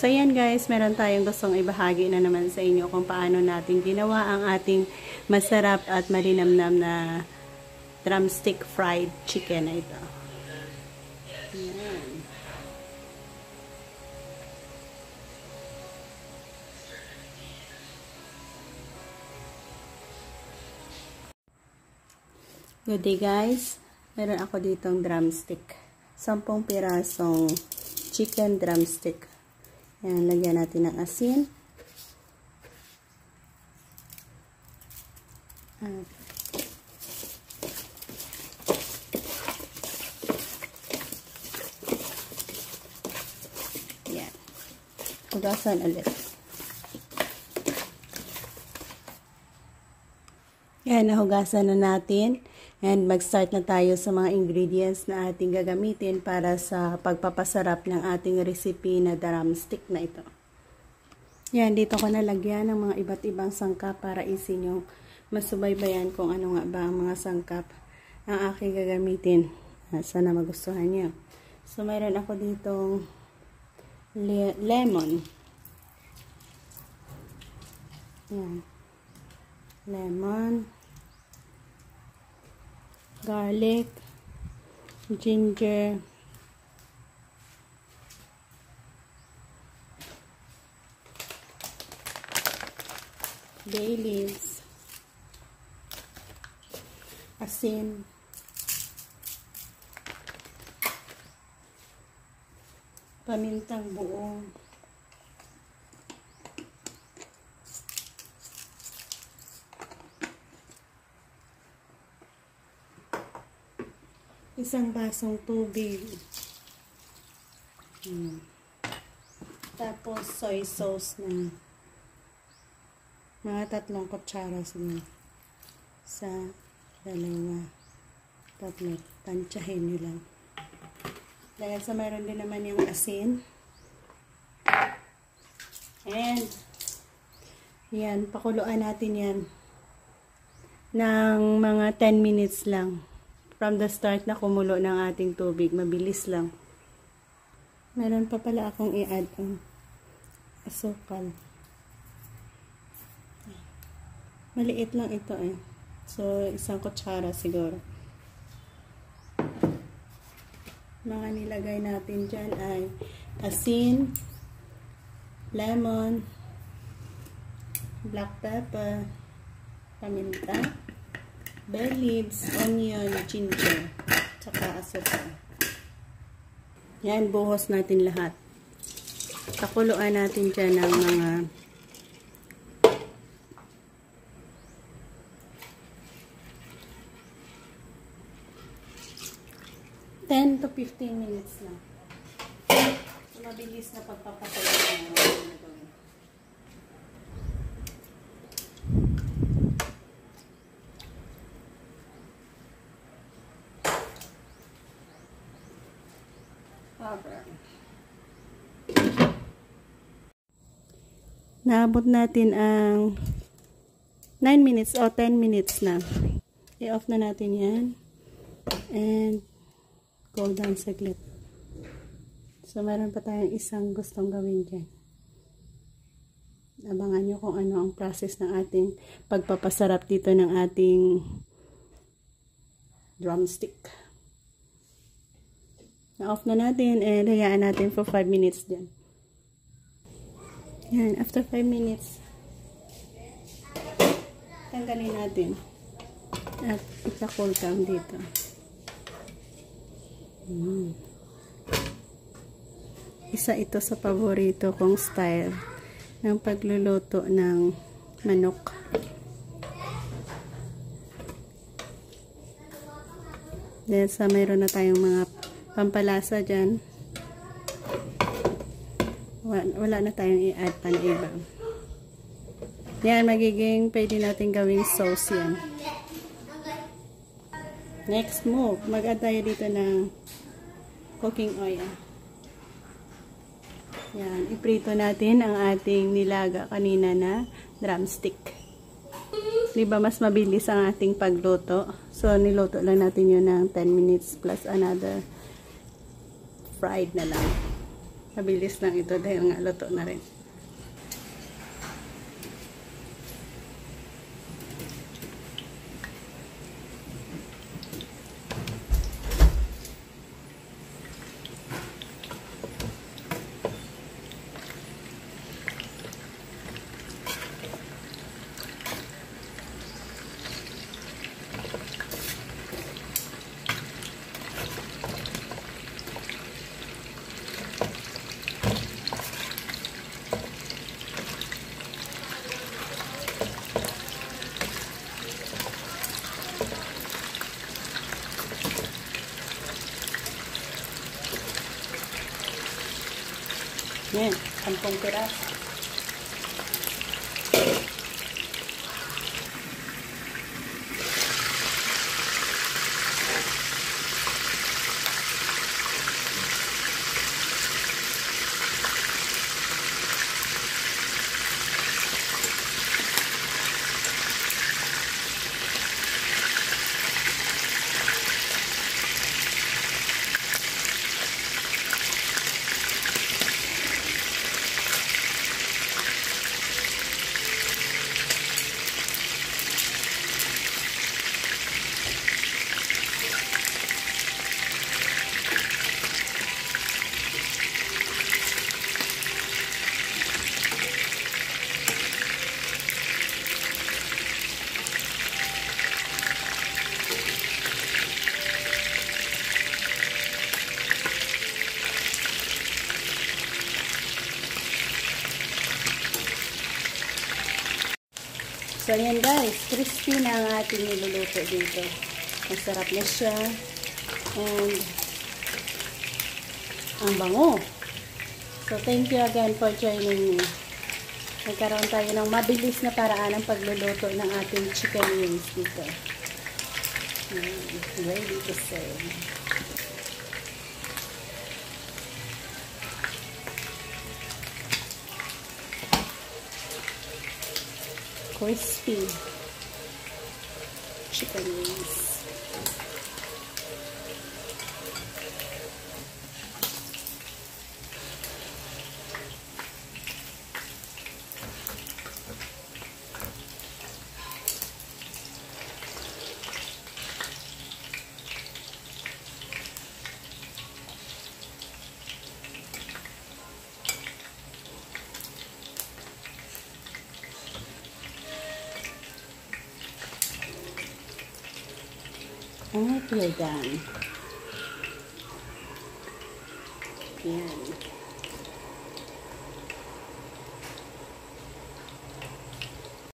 So yan guys, meron tayong gustong ibahagi na naman sa inyo kung paano natin ginawa ang ating masarap at malinamnam na drumstick fried chicken na ito. Yan. Good day guys, meron ako ditong drumstick. 10 pirasong chicken drumstick. Yan, lagyan natin ng asin. Yan. Hugasan ulit. Yan, nahugasan na natin. And mag-start na tayo sa mga ingredients na ating gagamitin para sa pagpapasarap ng ating recipe na drumstick na ito. Yan, dito ko nalagyan ng mga iba't ibang sangkap para isin yung masubaybayan kung ano nga ba ang mga sangkap ang aking gagamitin. Sana magustuhan niyo. So, mayroon ako ditong lemon. Yan. Lemon. Garlic, ginger, bay leaves, asin, pamintang buo, isang basong tubig. Tapos soy sauce na mga 3 kutsara siguro. Sa 2, 3. Tansyahin nyo lang. Dahil sa mayroon din naman yung asin. And yan, pakuluan natin yan ng mga 10 minutes lang. From the start na kumulo ng ating tubig. Mabilis lang. Meron pa pala akong i-add ang asukal. Maliit lang ito eh. So, 1 kutsara siguro. Mga nilagay natin dyan ay asin, lemon, black pepper, paminta, bay leaves, onion, ginger, tsaka asukal. Yan, buhos natin lahat. Pakuluan natin dyan ng mga 10 to 15 minutes lang. Mabilis na pagpapatayo ng mga gagawin. Naabot natin ang 9 minutes o 10 minutes na. I-off na natin yan. And cool down saglit. So, meron pa tayong isang gustong gawin dyan. Abangan nyo kung ano ang process ng ating pagpapasarap dito ng ating drumstick. Na-off na natin and hayaan natin for 5 minutes dyan. Yan, after 5 minutes, tanggalin natin at ipa-cool down dito. Isa ito sa paborito kong style ng pagluluto ng manok. Dahil sa mayroon na tayong mga pampalasa dyan, wala na tayong i-add pa na iba. Yan, magiging pwede natin gawing sauce yan. Next move, mag-add tayo dito ng cooking oil. Yan, iprito natin ang ating nilaga kanina na drumstick. Diba mas mabilis ang ating pagluto? So, niluto lang natin yun ng 10 minutes plus another fried na lang. Mabilis lang ito dahil nga luto na rin. Yan, 10 piraso. So, ayan guys, crispy na ang ating niluluto dito. Masarap na siya. And, ang bango. So, thank you again for joining me. Nagkaroon tayo ng mabilis na paraan ng pagluluto ng ating chicken wings dito. Ready to serve. Crispy chicken wings. And we're done. Yan.